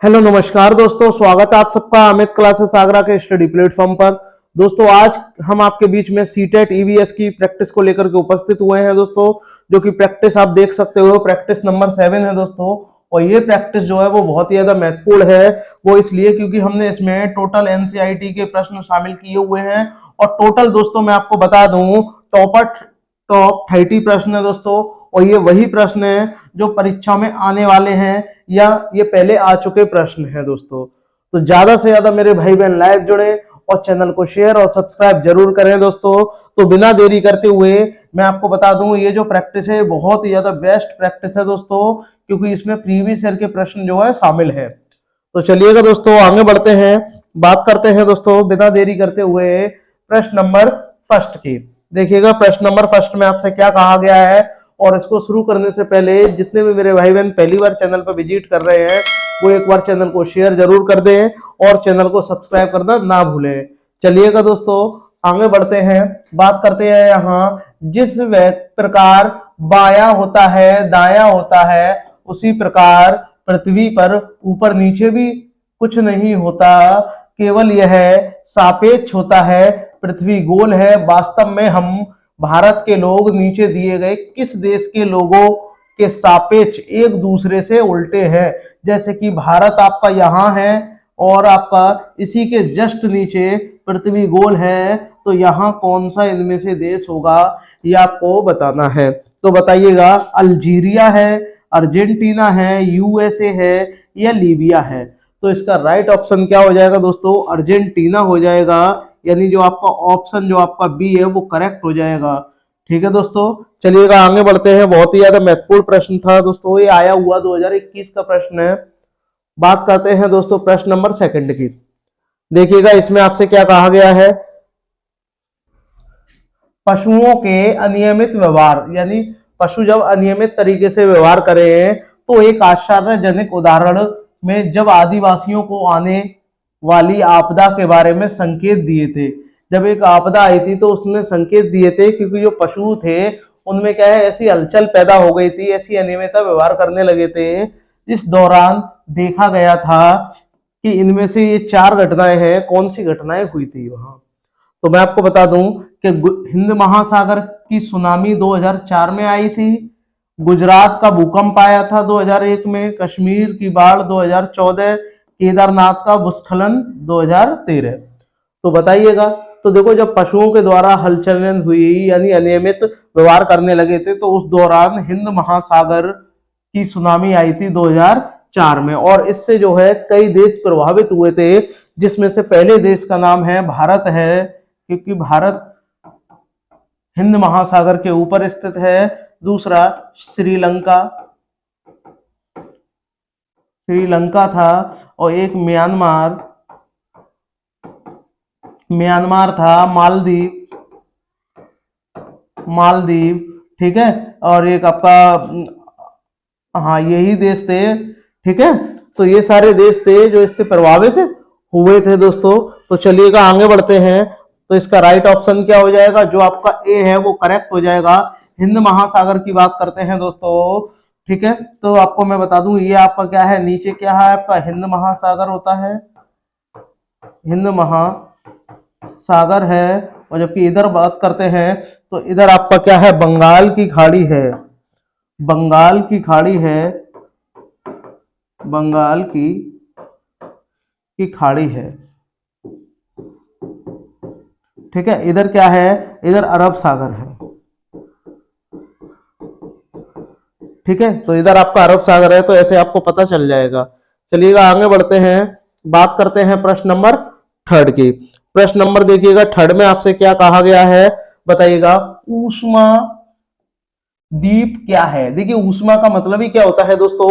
Hello नमस्कार दोस्तों, स्वागत है आप सबका अमित क्लासेस आगरा के स्टडी प्लेटफॉर्म पर। दोस्तों आज हम आपके बीच में सीटेट ईवीएस की प्रैक्टिस को लेकर के उपस्थित हुए हैं दोस्तों, जो कि प्रैक्टिस आप देख सकते हो, प्रैक्टिस नंबर 7 है दोस्तों। और ये प्रैक्टिस जो है वो बहुत ही ज्यादा महत्वपूर्ण है, वो इसलिए क्योंकि हमने इसमें टोटल एनसीईआरटी के प्रश्न शामिल किए हुए हैं। और टोटल दोस्तों मैं आपको बता दूं, टॉप 30 प्रश्न है दोस्तों। और ये वही प्रश्न है जो परीक्षा में आने वाले हैं या ये पहले आ चुके प्रश्न हैं दोस्तों। तो ज्यादा से ज्यादा मेरे भाई बहन लाइव जुड़े और चैनल को शेयर और सब्सक्राइब जरूर करें दोस्तों। तो बिना देरी करते हुए मैं आपको बता दूं, ये जो प्रैक्टिस है बहुत ही ज्यादा बेस्ट प्रैक्टिस है दोस्तों, क्योंकि इसमें प्रीवियस ईयर के प्रश्न जो है शामिल है। तो चलिएगा दोस्तों आगे बढ़ते हैं, बात करते हैं दोस्तों बिना देरी करते हुए प्रश्न नंबर फर्स्ट की। देखिएगा प्रश्न नंबर फर्स्ट में आपसे क्या कहा गया है। और इसको शुरू करने से पहले जितने भी मेरे भाई बहन पहली बार चैनल पर विजिट कर रहे हैं वो एक बार चैनल को शेयर जरूर कर दें और चैनल को सब्सक्राइब करना ना भूलें। चलिएगा दोस्तों आगे बढ़ते हैं, बात करते हैं। यहाँ जिस प्रकार बायां होता है दायां होता है, उसी प्रकार पृथ्वी पर ऊपर नीचे भी कुछ नहीं होता, केवल यह सापेक्ष होता है। पृथ्वी गोल है। वास्तव में हम भारत के लोग नीचे दिए गए किस देश के लोगों के सापेक्ष एक दूसरे से उल्टे हैं। जैसे कि भारत आपका यहाँ है और आपका इसी के जस्ट नीचे पृथ्वी गोल है, तो यहाँ कौन सा इनमें से देश होगा ये आपको बताना है। तो बताइएगा, अल्जीरिया है, अर्जेंटीना है, यूएसए है या लीबिया है। तो इसका राइट ऑप्शन क्या हो जाएगा दोस्तों? अर्जेंटीना हो जाएगा, यानी जो आपका ऑप्शन जो आपका बी है वो करेक्ट हो जाएगा। ठीक है दोस्तों, चलिएगा आगे बढ़ते हैं। बहुत ही ज्यादा महत्वपूर्ण प्रश्न था दोस्तों, ये आया हुआ 2021 का प्रश्न है। बात करते हैं दोस्तों प्रश्न नंबर सेकंड की। देखिएगा इसमें आपसे क्या कहा गया है। पशुओं के अनियमित व्यवहार, यानी पशु जब अनियमित तरीके से व्यवहार करें तो एक आश्चर्यजनक उदाहरण में जब आदिवासियों को आने वाली आपदा के बारे में संकेत दिए थे। जब एक आपदा आई थी तो उसने संकेत दिए थे, क्योंकि जो पशु थे उनमें क्या है ऐसी हलचल पैदा हो गई थी, ऐसी अनियमितता व्यवहार करने लगे थे। इस दौरान देखा गया था कि इनमें से ये 4 घटनाएं हैं। कौन सी घटनाएं हुई थी वहां? तो मैं आपको बता दूं कि हिंद महासागर की सुनामी 2004 में आई थी, गुजरात का भूकंप आया था 2001 में, कश्मीर की बाढ़ 2014, केदारनाथ का भूस्खलन 2013। तो बताइएगा, तो देखो जब पशुओं के द्वारा हलचल हुई यानी अनियमित व्यवहार करने लगे थे, तो उस दौरान हिंद महासागर की सुनामी आई थी 2004 में। और इससे जो है कई देश प्रभावित हुए थे, जिसमें से पहले देश का नाम है भारत है, क्योंकि भारत हिंद महासागर के ऊपर स्थित है। दूसरा श्रीलंका था, और एक म्यांमार था, मालदीव, ठीक है। और एक आपका, हाँ यही देश थे, ठीक है। तो ये सारे देश थे जो इससे प्रभावित हुए थे दोस्तों। तो चलिएगा आगे बढ़ते हैं। तो इसका राइट ऑप्शन क्या हो जाएगा? जो आपका ए है वो करेक्ट हो जाएगा। हिंद महासागर की बात करते हैं दोस्तों, ठीक है। तो आपको मैं बता दूं, ये आपका क्या है, नीचे क्या है आपका हिंद महासागर होता है, हिंद महासागर है। और जबकि इधर बात करते हैं तो इधर आपका क्या है, बंगाल की खाड़ी है, बंगाल की खाड़ी है, बंगाल की खाड़ी है, ठीक है। इधर क्या है, इधर अरब सागर है, ठीक है। तो इधर आपका अरब सागर है, तो ऐसे आपको पता चल जाएगा। चलिएगा आगे बढ़ते हैं, बात करते हैं प्रश्न नंबर थर्ड की। प्रश्न नंबर देखिएगा थर्ड में आपसे क्या कहा गया है, बताइएगा। ऊष्मा दीप क्या है? देखिए ऊष्मा का मतलब ही क्या होता है दोस्तों?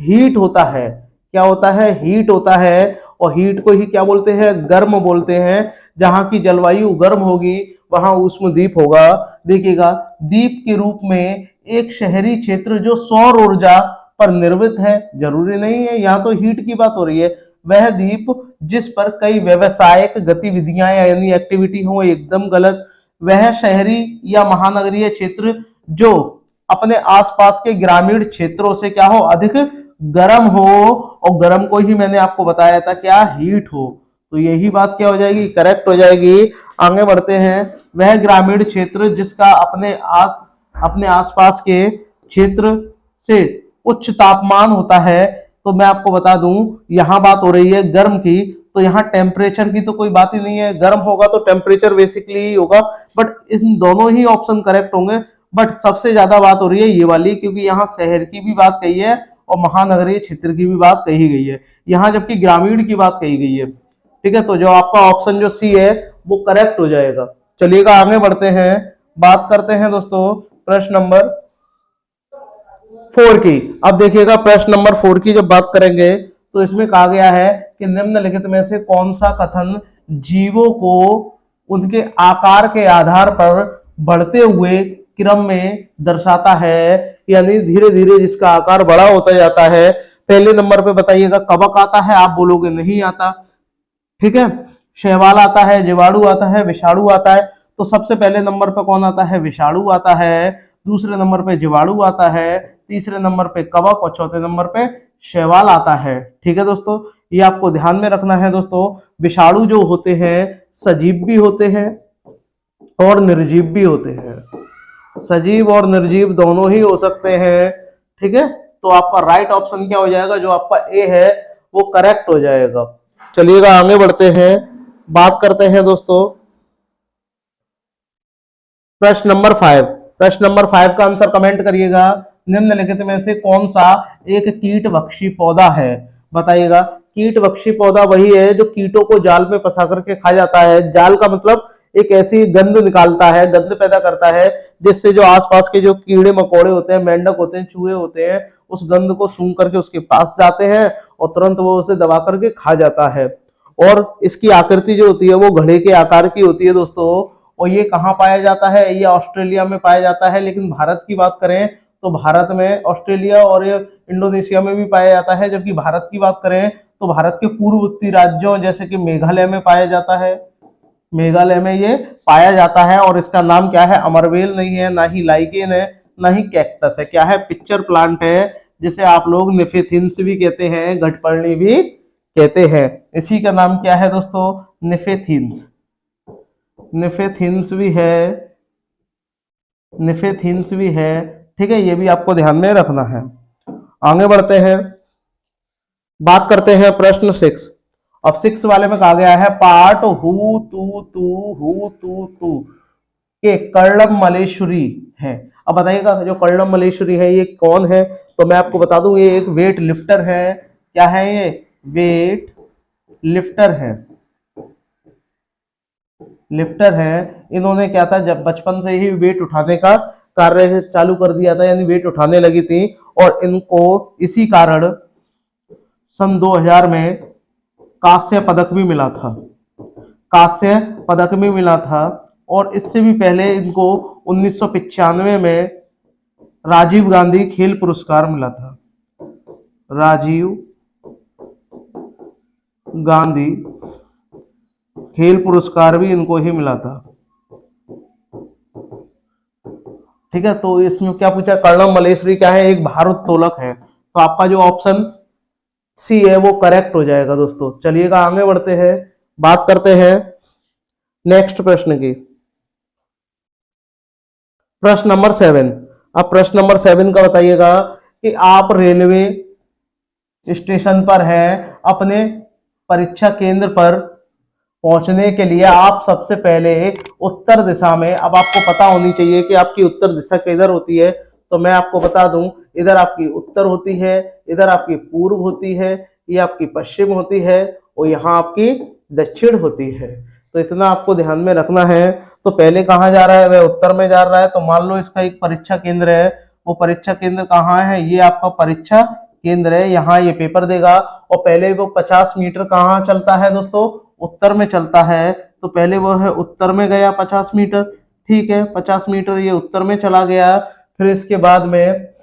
हीट होता है। क्या होता है? हीट होता है। और हीट को ही क्या बोलते हैं? गर्म बोलते हैं। जहां की जलवायु गर्म होगी वहां ऊष्मदीप होगा। देखिएगा, दीप के रूप में एक शहरी क्षेत्र जो सौर ऊर्जा पर निर्मित है, जरूरी नहीं है, यहाँ तो हीट की बात हो रही है, वह द्वीप जिस पर कई व्यावसायिक गतिविधियां यानी एक्टिविटी हो, एकदम गलत। वह शहरी या महानगरीय क्षेत्र जो अपने आसपास के ग्रामीण क्षेत्रों से क्या हो, अधिक गर्म हो, और गर्म को ही मैंने आपको बताया था क्या, हीट हो। तो यही बात क्या हो जाएगी, करेक्ट हो जाएगी। आगे बढ़ते हैं। वह ग्रामीण क्षेत्र जिसका अपने आसपास के क्षेत्र से उच्च तापमान होता है। तो मैं आपको बता दूं, यहां बात हो रही है गर्म की, तो यहाँ टेम्परेचर की तो कोई बात ही नहीं है, गर्म होगा तो टेम्परेचर बेसिकली ही होगा। बट इन दोनों ही ऑप्शन करेक्ट होंगे, बट सबसे ज्यादा बात हो रही है ये वाली, क्योंकि यहाँ शहर की भी बात कही है और महानगरीय क्षेत्र की भी बात कही गई है, यहाँ जबकि ग्रामीण की बात कही गई है। ठीक है, तो जो आपका ऑप्शन जो सी है वो करेक्ट हो जाएगा। चलिएगा आगे बढ़ते हैं, बात करते हैं दोस्तों प्रश्न नंबर 4 की। अब देखिएगा प्रश्न नंबर 4 की जब बात करेंगे तो इसमें कहा गया है कि निम्नलिखित में से कौन सा कथन जीवों को उनके आकार के आधार पर बढ़ते हुए क्रम में दर्शाता है, यानी धीरे धीरे जिसका आकार बड़ा होता जाता है। पहले नंबर पे बताइएगा, कवक आता है, आप बोलोगे नहीं आता। ठीक है, शैवाल आता है, जीवाणु आता है, विषाणु आता है। तो सबसे पहले नंबर पे कौन आता है, विषाणु आता है, दूसरे नंबर पे जीवाणु आता है, तीसरे नंबर पे कवक और चौथे नंबर पे शैवाल आता है। ठीक है दोस्तों, ये आपको ध्यान में रखना है दोस्तों। विषाणु जो होते हैं सजीव भी होते हैं और निर्जीव भी होते हैं, सजीव और निर्जीव दोनों ही हो सकते हैं। ठीक है, तो आपका राइट ऑप्शन क्या हो जाएगा, जो आपका ए है वो करेक्ट हो जाएगा। चलिएगा आगे बढ़ते हैं, बात करते हैं दोस्तों प्रश्न नंबर 5। प्रश्न नंबर 5 का आंसर कमेंट करिएगा। निम्नलिखित में से कौन सा एक कीटभक्षी पौधा है, बताइएगा। कीटभक्षी पौधा वही है जो कीटों को जाल में फंसा करके खा जाता है। जाल का मतलब एक ऐसी गंध निकालता है, गंध पैदा करता है, जिससे जो आसपास के जो कीड़े मकोड़े होते हैं, मेंढक होते हैं, चूहे होते हैं, उस गंध को सूंघ करके उसके पास जाते हैं और तुरंत वो उसे दबा करके खा जाता है। और इसकी आकृति जो होती है वो घड़े के आकार की होती है दोस्तों। और ये कहाँ पाया जाता है, ये ऑस्ट्रेलिया में पाया जाता है। लेकिन भारत की बात करें तो भारत में, ऑस्ट्रेलिया और इंडोनेशिया में भी पाया जाता है। जबकि भारत की बात करें तो भारत के पूर्ववर्ती राज्यों जैसे कि मेघालय में पाया जाता है, मेघालय में ये पाया जाता है। और इसका नाम क्या है, अमरवेल नहीं है, ना ही लाइकेन है, ना ही कैक्टस है, क्या है, पिक्चर प्लांट है, जिसे आप लोग निफेथिन्स भी कहते हैं, घटपर्णी भी कहते हैं। इसी का नाम क्या है दोस्तों, निफेथिन्स, निफेथिन्स भी है, निफेथिन्स भी है। ठीक है, ये भी आपको ध्यान में रखना है। आगे बढ़ते हैं, बात करते हैं प्रश्न 6। अब 6 वाले में कहा गया है पार्ट हु तू के कर्णम मलेश्वरी है। अब बताइएगा जो कर्णम मलेश्वरी है ये कौन है। तो मैं आपको बता दूं ये एक वेट लिफ्टर है। क्या है ये, वेट लिफ्टर है, लिफ्टर है। इन्होंने क्या था, जब बचपन से ही वेट उठाने का कार्य चालू कर दिया था, यानी वेट उठाने लगी थी। और इनको इसी कारण सन 2000 में कांस्य पदक भी मिला था, कांस्य पदक भी मिला था। और इससे भी पहले इनको 1995 में राजीव गांधी खेल पुरस्कार मिला था, राजीव गांधी खेल पुरस्कार भी इनको ही मिला था। ठीक है, तो इसमें क्या पूछा, कर्णम मलेश्वरी क्या है, एक भारोत्तोलक है। तो आपका जो ऑप्शन सी है वो करेक्ट हो जाएगा दोस्तों। चलिएगा आगे बढ़ते हैं, बात करते हैं नेक्स्ट प्रश्न की, प्रश्न नंबर 7। अब प्रश्न नंबर 7 का बताइएगा कि आप रेलवे स्टेशन पर हैं, अपने परीक्षा केंद्र पर पहुंचने के लिए आप सबसे पहले उत्तर दिशा में, अब आपको पता होनी चाहिए कि आपकी उत्तर दिशा किधर होती है। तो मैं आपको बता दूं, इधर आपकी उत्तर होती है, इधर आपकी पूर्व होती है, ये आपकी पश्चिम होती है और यहाँ आपकी दक्षिण होती है। तो इतना आपको ध्यान में रखना है। तो पहले कहाँ जा रहा है, वह उत्तर में जा रहा है। तो मान लो इसका एक परीक्षा केंद्र है, वो परीक्षा केंद्र कहाँ है, ये आपका परीक्षा केंद्र है, यहाँ ये पेपर देगा। और पहले वो 50 मीटर कहाँ चलता है दोस्तों, उत्तर में चलता है। तो पहले वो है उत्तर में गया 50 मीटर, ठीक है, 50 मीटर ये उत्तर में चला गया। फिर इसके बाद में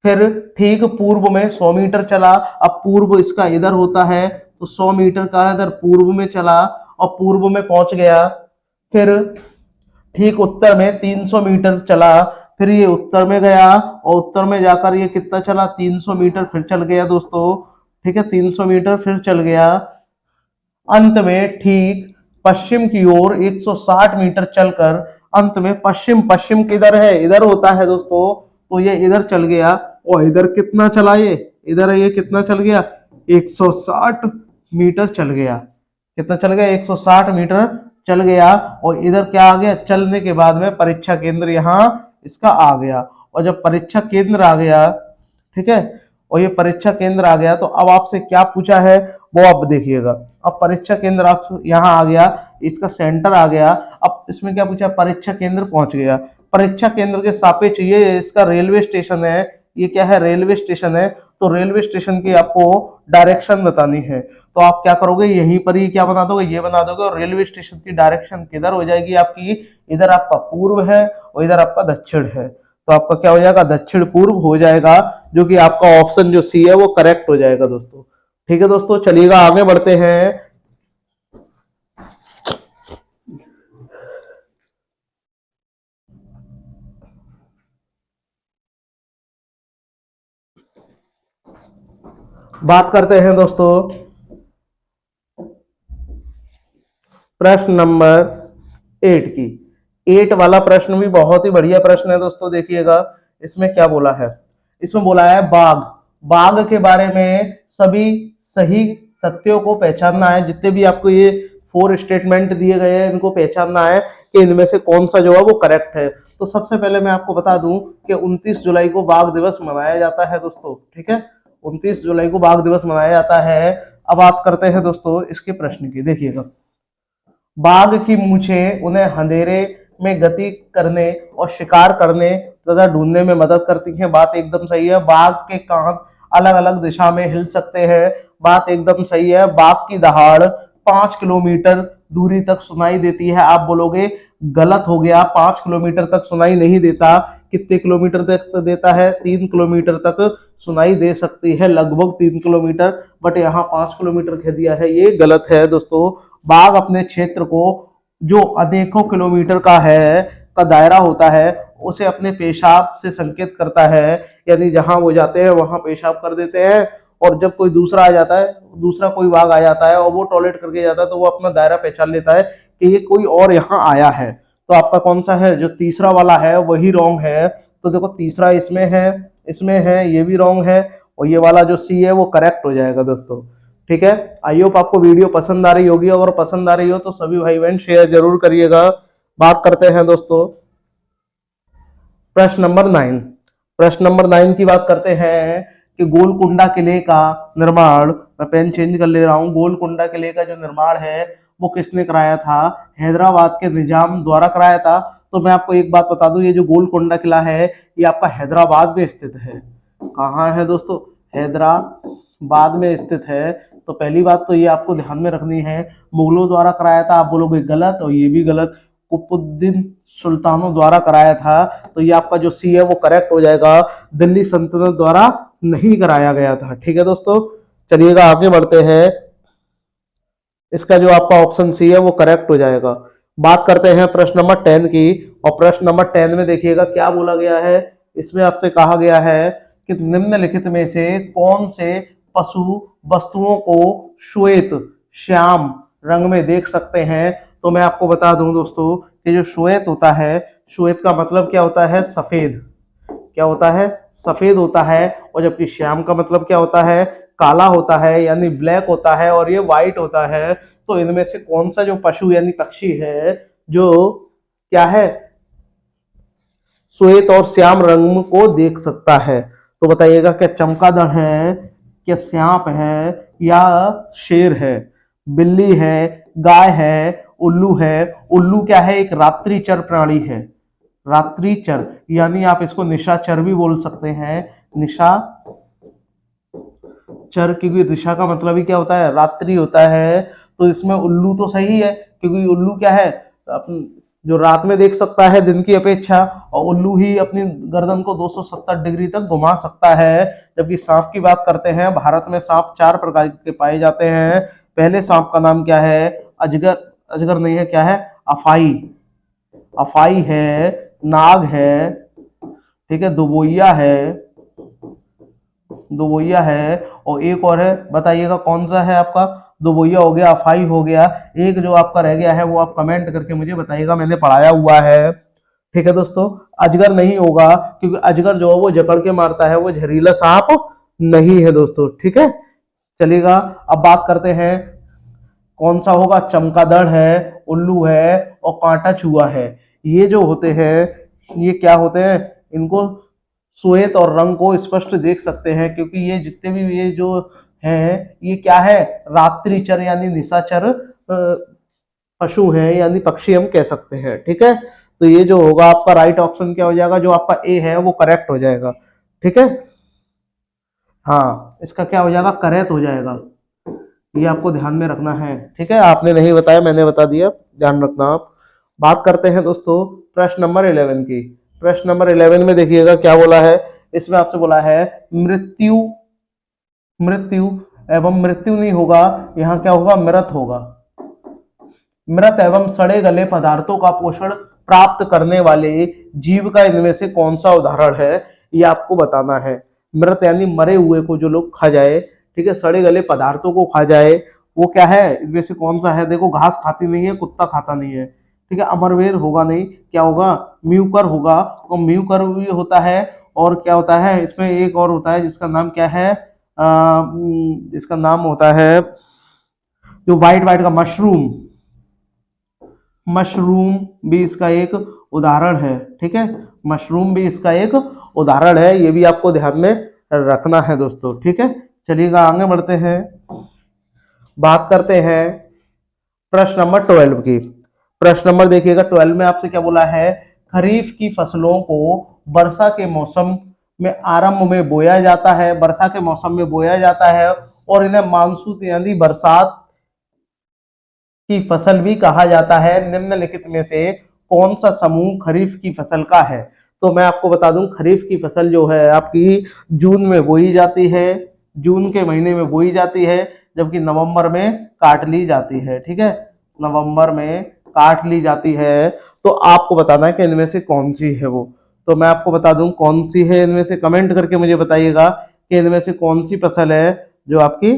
फिर ठीक पूर्व में 100 मीटर चला। अब पूर्व इसका इधर होता है तो 100 मीटर का इधर पूर्व में चला और पूर्व में पहुंच गया। फिर ठीक उत्तर में 300 मीटर चला, फिर ये उत्तर में गया और उत्तर में जाकर ये कितना चला, 300 मीटर फिर चल गया दोस्तों। ठीक है, 300 मीटर फिर चल गया। अंत में ठीक पश्चिम की ओर 160 मीटर चलकर अंत में पश्चिम, पश्चिम किधर है, इधर होता है दोस्तों, तो ये इधर चल गया। और इधर कितना चला, ये इधर ये कितना चल गया, 160 मीटर चल गया। कितना चल गया, 160 मीटर चल गया। और इधर क्या आ गया, चलने के बाद में परीक्षा केंद्र यहाँ इसका आ गया। और जब परीक्षा केंद्र आ गया, ठीक है, और ये परीक्षा केंद्र आ गया, तो अब आपसे क्या पूछा है वो आप देखिएगा। अब परीक्षा केंद्र आप यहाँ आ गया, इसका सेंटर आ गया। अब इसमें क्या पूछा, परीक्षा केंद्र पहुंच गया। परीक्षा केंद्र के सापेक्ष ये इसका रेलवे स्टेशन है। ये क्या है, रेलवे स्टेशन है। तो रेलवे स्टेशन की आपको डायरेक्शन बतानी है, तो आप क्या करोगे, यहीं पर ही क्या बना दोगे, ये बना दोगे। और रेलवे स्टेशन की डायरेक्शन किधर हो जाएगी आपकी, इधर आपका पूर्व है और इधर आपका दक्षिण है। तो आपका क्या हो जाएगा, दक्षिण पूर्व हो जाएगा, जो कि आपका ऑप्शन जो सी है वो करेक्ट हो जाएगा दोस्तों। ठीक है दोस्तों, चलिएगा आगे बढ़ते हैं। बात करते हैं दोस्तों प्रश्न नंबर 8 की। 8 वाला प्रश्न भी बहुत ही बढ़िया प्रश्न है दोस्तों, देखिएगा इसमें क्या बोला है। इसमें बोला है बाघ, बाघ के बारे में सभी सही तथ्यों को पहचानना है। जितने भी आपको ये 4 स्टेटमेंट दिए गए हैं, इनको पहचानना है कि इनमें से कौन सा जो है वो करेक्ट है। तो सबसे पहले मैं आपको बता दूं कि 29 जुलाई को बाघ दिवस मनाया जाता है दोस्तों। ठीक है, 29 जुलाई को बाघ दिवस मनाया जाता है। अब बात करते हैं दोस्तों इसके प्रश्न की, देखिएगा। बाघ की मूंछें उन्हें अंधेरे में गति करने और शिकार करने तथा ढूंढने में मदद करती हैं। बात एकदम सही है। बाघ के कान अलग अलग दिशा में हिल सकते हैं। बात एकदम सही है। बाघ की दहाड़ 5 किलोमीटर दूरी तक सुनाई देती है। आप बोलोगे गलत हो गया, 5 किलोमीटर तक सुनाई नहीं देता। कितने किलोमीटर तक देता है, 3 किलोमीटर तक सुनाई दे सकती है, लगभग 3 किलोमीटर। बट यहाँ 5 किलोमीटर कह दिया है, ये गलत है दोस्तों। बाघ अपने क्षेत्र को जो अनेकों किलोमीटर का है का दायरा होता है, उसे अपने पेशाब से संकेत करता है। यानी जहां वो जाते हैं वहां पेशाब कर देते हैं। और जब कोई दूसरा आ जाता है, दूसरा कोई बाघ आ जाता है और वो टॉयलेट करके जाता है, तो वो अपना दायरा पहचान लेता है कि ये कोई और यहाँ आया है। तो आपका कौन सा है, जो तीसरा वाला है वही रॉन्ग है। तो देखो तीसरा इसमें है, इसमें है, ये भी रॉन्ग है। और ये वाला जो सी है वो करेक्ट हो जाएगा दोस्तों। ठीक है, आई होप आपको वीडियो पसंद आ रही होगी। अगर पसंद आ रही हो तो सभी भाई बहन शेयर जरूर करिएगा। बात करते हैं दोस्तों प्रश्न नंबर 9। प्रश्न नंबर 9 की बात करते हैं कि गोलकुंडा किले का निर्माण, मैं पेन चेंज कर ले रहा हूं, गोलकुंडा किले का जो निर्माण है वो किसने कराया था, हैदराबाद के निजाम द्वारा कराया था। तो मैं आपको एक बात बता दूं, ये जो गोलकुंडा किला है ये आपका हैदराबाद में स्थित है। कहाँ है दोस्तों, हैदराबाद में स्थित है। तो पहली बात तो ये आपको ध्यान में रखनी है, मुगलों द्वारा कराया था। आप बोलोगे गलत, और ये भी गलत, कुतुबुद्दीन सुल्तानों द्वारा कराया था। तो ये आपका जो सी है वो करेक्ट हो जाएगा, दिल्ली सल्तनत द्वारा नहीं कराया गया था। ठीक है दोस्तों, चलिएगा आगे बढ़ते हैं। इसका जो आपका ऑप्शन सी है वो करेक्ट हो जाएगा। बात करते हैं प्रश्न नंबर 10 की। और प्रश्न नंबर 10 में देखिएगा क्या बोला गया है। इसमें आपसे कहा गया है कि निम्नलिखित में से कौन से पशु वस्तुओं को श्वेत, श्याम रंग में देख सकते हैं। तो मैं आपको बता दूं दोस्तों कि जो श्वेत होता है, श्वेत का मतलब क्या होता है, सफेद। क्या होता है, सफेद होता है। और जबकि श्याम का मतलब क्या होता है, काला होता है, यानी ब्लैक होता है। और ये व्हाइट होता है। तो इनमें से कौन सा जो पशु यानी पक्षी है जो क्या है, श्वेत और श्याम रंग को देख सकता है। तो बताइएगा, क्या चमगादड़ है, क्या सांप है, या शेर है, बिल्ली है, गाय है, उल्लू है। उल्लू क्या है, एक रात्रिचर प्राणी है। रात्रिचर यानी आप इसको निशाचर भी बोल सकते हैं, निशाचर, क्योंकि दिशा का मतलब ही क्या होता है, रात्रि होता है। तो इसमें उल्लू तो सही है, क्योंकि उल्लू क्या है, जो रात में देख सकता है दिन की अपेक्षा। और उल्लू ही अपनी गर्दन को 270 डिग्री तक घुमा सकता है। जबकि सांप की बात करते हैं, भारत में सांप 4 प्रकार के पाए जाते हैं। पहले सांप का नाम क्या है, अजगर, अजगर नहीं है, क्या है, अफाई, अफाई है, नाग है, ठीक है, दुबोइया है और एक और है, बताइएगा कौन सा है आपका। दुबोइया हो गया, अफाई हो गया, एक जो आपका रह गया है वो आप कमेंट करके मुझे बताइएगा, मैंने पढ़ाया हुआ है। ठीक है दोस्तों, अजगर नहीं होगा क्योंकि अजगर जो है वो जकड़ के मारता है, वो जहरीला सांप नहीं है दोस्तों। ठीक है, चलिएगा अब बात करते हैं कौन सा होगा। चमगादड़ है, उल्लू है और कांटा चूहा है। ये जो होते हैं ये क्या होते हैं, इनको श्वेत और रंग को स्पष्ट देख सकते हैं क्योंकि ये जितने भी ये जो हैं ये क्या है, रात्रिचर यानी निशाचर पशु हैं यानी पक्षी हम कह सकते हैं। ठीक है, तो ये जो होगा आपका राइट ऑप्शन क्या हो जाएगा, जो आपका ए है वो करेक्ट हो जाएगा। ठीक है, हाँ इसका क्या हो जाएगा, करेक्ट हो जाएगा। ये आपको ध्यान में रखना है। ठीक है, आपने नहीं बताया मैंने बता दिया, ध्यान रखना आप। बात करते हैं दोस्तों प्रश्न नंबर 11 की। प्रश्न नंबर 11 में देखिएगा क्या बोला है, इसमें आपसे बोला है मृत्यु, मृत्यु एवं मृत्यु नहीं होगा, यहाँ क्या होगा, मृत होगा। मृत एवं सड़े गले पदार्थों का पोषण प्राप्त करने वाले जीव का इनमें से कौन सा उदाहरण है, ये आपको बताना है। मृत यानी मरे हुए को जो लोग खा जाए, ठीक है, सड़े गले पदार्थों को खा जाए, वो क्या है, इनमें से कौन सा है। देखो घास खाती नहीं है, कुत्ता खाता नहीं है, ठीक है, अमरवेल होगा नहीं, क्या होगा, म्यूकर होगा। और म्यूकर भी होता है और क्या होता है, इसमें एक और होता है जिसका नाम क्या है, इसका नाम होता है जो व्हाइट व्हाइट का मशरूम, मशरूम भी इसका एक उदाहरण है। ठीक है, मशरूम भी इसका एक उदाहरण है, ये भी आपको ध्यान में रखना है दोस्तों। ठीक है, चलिएगा आगे बढ़ते हैं, बात करते हैं प्रश्न नंबर 12 की। प्रश्न नंबर देखिएगा 12 में आपसे क्या बोला है, खरीफ की फसलों को वर्षा के मौसम में आरंभ में बोया जाता है, वर्षा के मौसम में बोया जाता है और इन्हें मानसून यानी बरसात की फसल भी कहा जाता है। निम्नलिखित में से कौन सा समूह खरीफ की फसल का है। तो मैं आपको बता दूं, खरीफ की फसल जो है आपकी जून में बोई जाती है, जून के महीने में बोई जाती है, जबकि नवंबर में काट ली जाती है। ठीक है, नवंबर में काट ली जाती है। तो आपको बताना है कि इनमें से कौन सी है वो। तो मैं आपको बता दूं कौन सी है इनमें से, कमेंट करके मुझे बताइएगा कि इनमें से कौन सी फसल है जो आपकी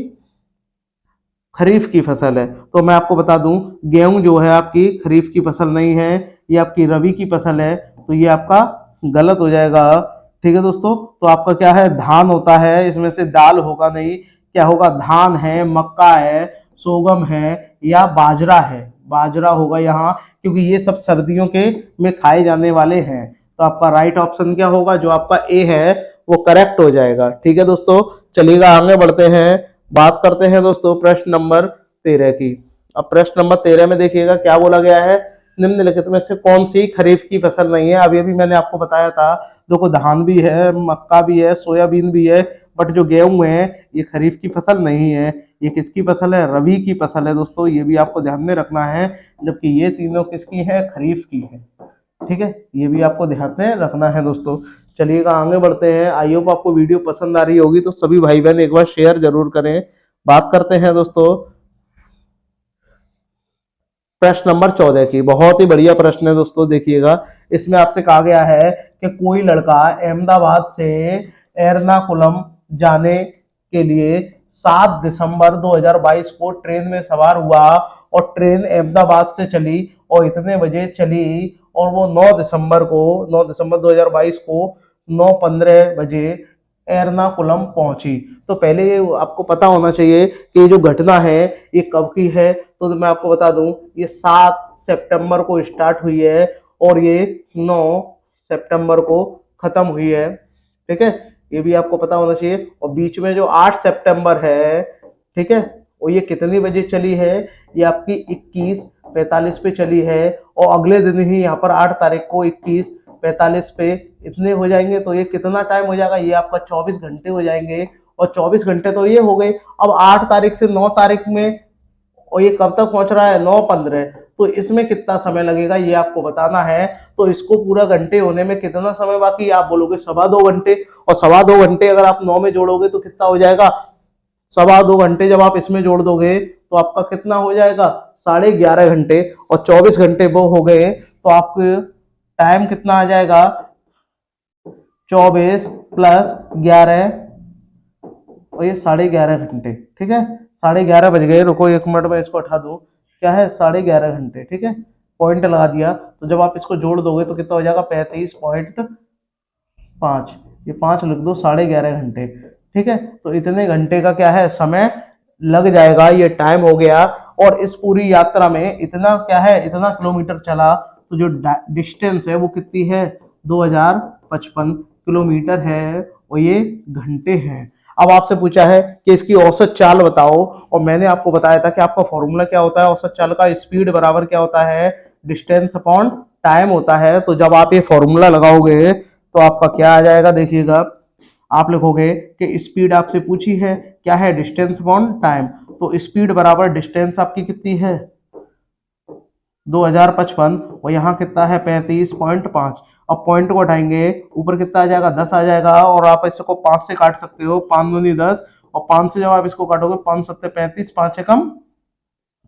खरीफ की फसल है। तो मैं आपको बता दूं, गेहूं जो है आपकी खरीफ की फसल नहीं है, ये आपकी रबी की फसल है, तो ये आपका गलत हो जाएगा। ठीक है दोस्तों, तो आपका क्या है, धान होता है, इसमें से दाल होगा नहीं, क्या होगा, धान है, मक्का है, सोगम है या बाजरा है, बाजरा होगा यहाँ, क्योंकि ये सब सर्दियों के में खाए जाने वाले हैं। तो आपका राइट ऑप्शन क्या होगा, जो आपका ए है वो करेक्ट हो जाएगा। ठीक है दोस्तों, चलिएगा आगे बढ़ते हैं, बात करते हैं दोस्तों प्रश्न नंबर 13 की। अब प्रश्न नंबर 13 में देखिएगा क्या बोला गया है, निम्नलिखित में से कौन सी खरीफ की फसल नहीं है। अभी अभी मैंने आपको बताया था, देखो धान भी है, मक्का भी है, सोयाबीन भी है, बट जो गेहूं है ये खरीफ की फसल नहीं है, ये किसकी फसल है, रबी की फसल है दोस्तों, ये भी आपको ध्यान में रखना है, जबकि ये तीनों किसकी है, खरीफ की है। ठीक है, ये भी आपको ध्यान में रखना है दोस्तों। चलिएगा आगे बढ़ते हैं, आई होप आपको वीडियो पसंद आ रही होगी, तो सभी भाई बहन एक बार शेयर जरूर करें। बात करते हैं दोस्तों प्रश्न नंबर 14 की। बहुत ही बढ़िया प्रश्न है दोस्तों, देखिएगा इसमें आपसे कहा गया है कि कोई लड़का अहमदाबाद से एर्नाकुलम जाने के लिए 7 दिसंबर 2022 को ट्रेन में सवार हुआ और ट्रेन अहमदाबाद से चली और इतने बजे चली और वो 9 दिसंबर 2022 को 9:15 बजे एर्नाकुलम पहुंची। तो पहले ये आपको पता होना चाहिए कि ये जो घटना है ये कब की है। तो मैं आपको बता दूं, ये 7 सितंबर को स्टार्ट हुई है और ये 9 सितंबर को खत्म हुई है। ठीक है, ये भी आपको पता होना चाहिए। और बीच में जो 8 सितंबर है, ठीक है, और ये कितनी बजे चली है, ये आपकी 21:45 पे चली है और अगले दिन ही यहाँ पर 8 तारीख को 21:45 पे इतने हो जाएंगे। तो ये कितना टाइम हो जाएगा, ये आपका 24 घंटे हो जाएंगे। और 24 घंटे तो ये हो गए। अब 8 तारीख से 9 तारीख में, और ये कब तक पहुंच रहा है, 9:15, तो इसमें कितना समय लगेगा ये आपको बताना है। तो इसको पूरा घंटे होने में कितना समय बाकी, आप बोलोगे 2.25 घंटे, और 2.25 घंटे अगर आप 9 में जोड़ोगे तो कितना हो जाएगा, 2.25 घंटे जब आप इसमें जोड़ दोगे तो आपका कितना हो जाएगा, 11.5 घंटे, और 24 घंटे वो हो गए, तो आपको टाइम कितना आ जाएगा, 24 प्लस 11 और ये 11:30 घंटे। ठीक है, 11:30 बज गए। रुको 1 मिनट में इसको हटा दूं। क्या है, 11:30 घंटे। ठीक है, पॉइंट लगा दिया। तो जब आप इसको जोड़ दोगे तो कितना हो जाएगा, 35.5। ये 5 लिख दो, 11:30 घंटे। ठीक है, तो इतने घंटे का क्या है, समय लग जाएगा, ये टाइम हो गया। और इस पूरी यात्रा में इतना क्या है, इतना किलोमीटर चला, तो जो डिस्टेंस है वो कितनी है, 2055 किलोमीटर है, और ये घंटे हैं। अब आपसे पूछा है कि इसकी औसत चाल बताओ, और मैंने आपको बताया था कि आपका फॉर्मूला क्या होता है औसत चाल का, स्पीड बराबर क्या होता है, डिस्टेंस अपॉन टाइम होता है। तो जब आप ये फॉर्मूला लगाओगे तो आपका क्या आ जाएगा, देखिएगा। आप लिखोगे कि स्पीड आपसे पूछी है, क्या है, डिस्टेंस अपॉन टाइम। तो स्पीड बराबर डिस्टेंस आपकी कितनी है, 2055, और यहाँ कितना है, 35.5। अब पॉइंट को हटाएंगे, ऊपर कितना आ जाएगा, 10 आ जाएगा। और आप इसको 5 से काट सकते हो, 5 दूनी 10, और 5 से जब आप इसको काटोगे, 5 7 35, 5 से कम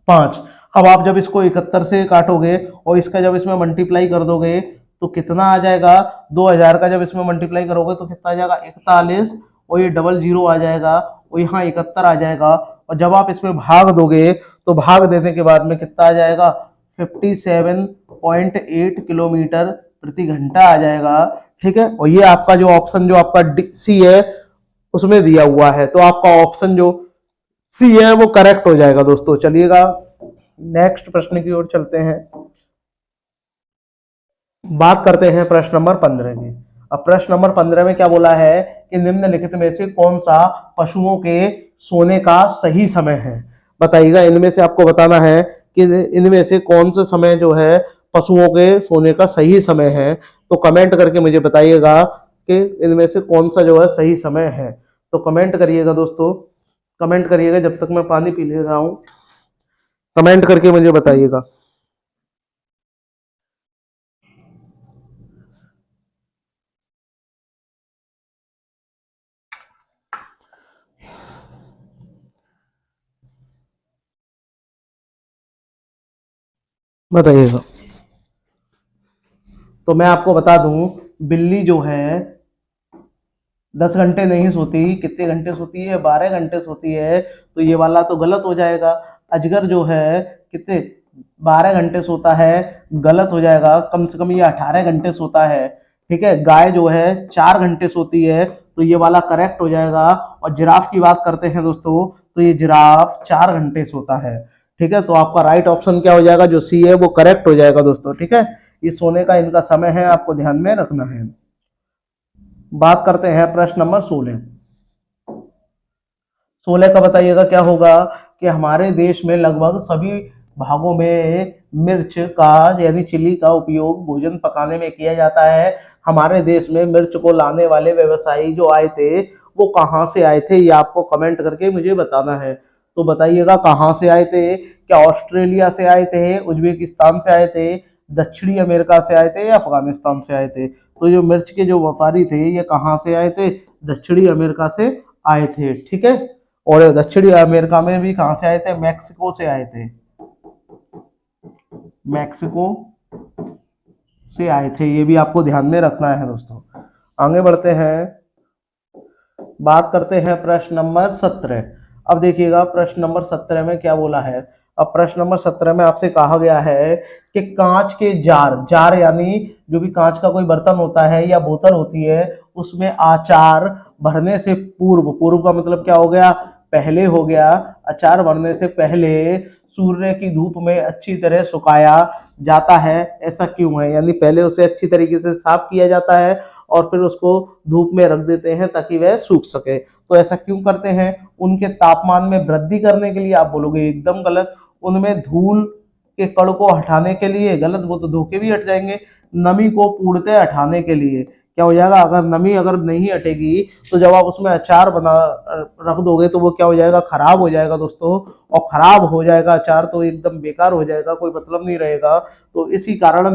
5। अब आप जब इसको 71 से काटोगे और इसका जब इसमें मल्टीप्लाई कर दोगे तो कितना आ जाएगा, 2000 का जब इसमें मल्टीप्लाई करोगे तो कितना आ जाएगा, 41, और ये डबल जीरो आ जाएगा, और यहाँ 71 आ जाएगा। और जब आप इसमें भाग दोगे तो भाग देने के बाद में कितना आ जाएगा, 57.8 किलोमीटर प्रति घंटा आ जाएगा। ठीक है, और ये आपका जो ऑप्शन जो आपका सी है उसमें दिया हुआ है, तो आपका ऑप्शन जो सी है वो करेक्ट हो जाएगा दोस्तों। चलिएगा नेक्स्ट प्रश्न की ओर चलते हैं। बात करते हैं प्रश्न नंबर 15 की। अब प्रश्न नंबर 15 में क्या बोला है कि निम्नलिखित में से कौन सा पशुओं के सोने का सही समय है। बताइएगा, इनमें से आपको बताना है कि इनमें से कौन सा समय जो है पशुओं के सोने का सही समय है। तो कमेंट करके मुझे बताइएगा कि इनमें से कौन सा जो है सही समय है। तो कमेंट करिएगा दोस्तों, कमेंट करिएगा, जब तक मैं पानी पी ले रहा हूं कमेंट करके मुझे बताइएगा। बताइएगा। तो मैं आपको बता दूं, बिल्ली जो है 10 घंटे नहीं सोती, कितने घंटे सोती है, 12 घंटे सोती है। तो ये वाला तो गलत हो जाएगा। अजगर जो है कितने, 12 घंटे सोता है, गलत हो जाएगा। कम से कम ये 18 घंटे सोता है। ठीक है, गाय जो है 4 घंटे सोती है, तो ये वाला करेक्ट हो जाएगा। और जिराफ की बात करते हैं दोस्तों, तो ये जिराफ 4 घंटे सोता है। ठीक है, तो आपका राइट ऑप्शन क्या हो जाएगा, जो सी है वो करेक्ट हो जाएगा दोस्तों। ठीक है, ये सोने का इनका समय है, आपको ध्यान में रखना है। बात करते हैं प्रश्न नंबर 16। 16 का बताइएगा क्या होगा कि हमारे देश में लगभग सभी भागों में मिर्च का यानी चिली का उपयोग भोजन पकाने में किया जाता है। हमारे देश में मिर्च को लाने वाले व्यवसायी जो आए थे वो कहाँ से आए थे, ये आपको कमेंट करके मुझे बताना है। तो बताइएगा कहाँ से आए थे, क्या ऑस्ट्रेलिया से आए थे, उज्बेकिस्तान से आए थे, दक्षिणी अमेरिका से आए थे, या अफगानिस्तान से आए थे। तो जो मिर्च के जो व्यापारी थे ये कहाँ से आए थे, दक्षिणी अमेरिका से आए थे। ठीक है, और दक्षिणी अमेरिका में भी कहां से आए थे, मैक्सिको से आए थे, मैक्सिको से आए थे। ये भी आपको ध्यान में रखना है दोस्तों। आगे बढ़ते हैं, बात करते हैं प्रश्न नंबर 17। अब देखिएगा प्रश्न नंबर 17 में क्या बोला है। अब प्रश्न नंबर 17 में आपसे कहा गया है कि कांच के जार, जार यानी जो भी कांच का कोई बर्तन होता है या बोतल होती है, उसमें आचार भरने से पूर्व, पूर्व का मतलब क्या हो गया, पहले हो गया, अचार भरने से पहले सूर्य की धूप में अच्छी तरह सुखाया जाता है। ऐसा क्यों है, यानी पहले उसे अच्छी तरीके से साफ किया जाता है और फिर उसको धूप में रख देते हैं ताकि वह सूख सके। तो ऐसा क्यों करते हैं, उनके तापमान में वृद्धि करने के लिए। आप बोलोगे एकदम गलत। उनमें धूल के कण को हटाने के लिए, गलत, वो तो धोखे भी हट जाएंगे। नमी को पूर्णतः हटाने के लिए। क्या हो जाएगा, अगर नमी अगर नहीं हटेगी तो जब आप उसमें अचार बना रख दोगे तो वो क्या हो जाएगा, खराब हो जाएगा दोस्तों। और खराब हो जाएगा अचार तो एकदम बेकार हो जाएगा, कोई मतलब नहीं रहेगा। तो इसी कारण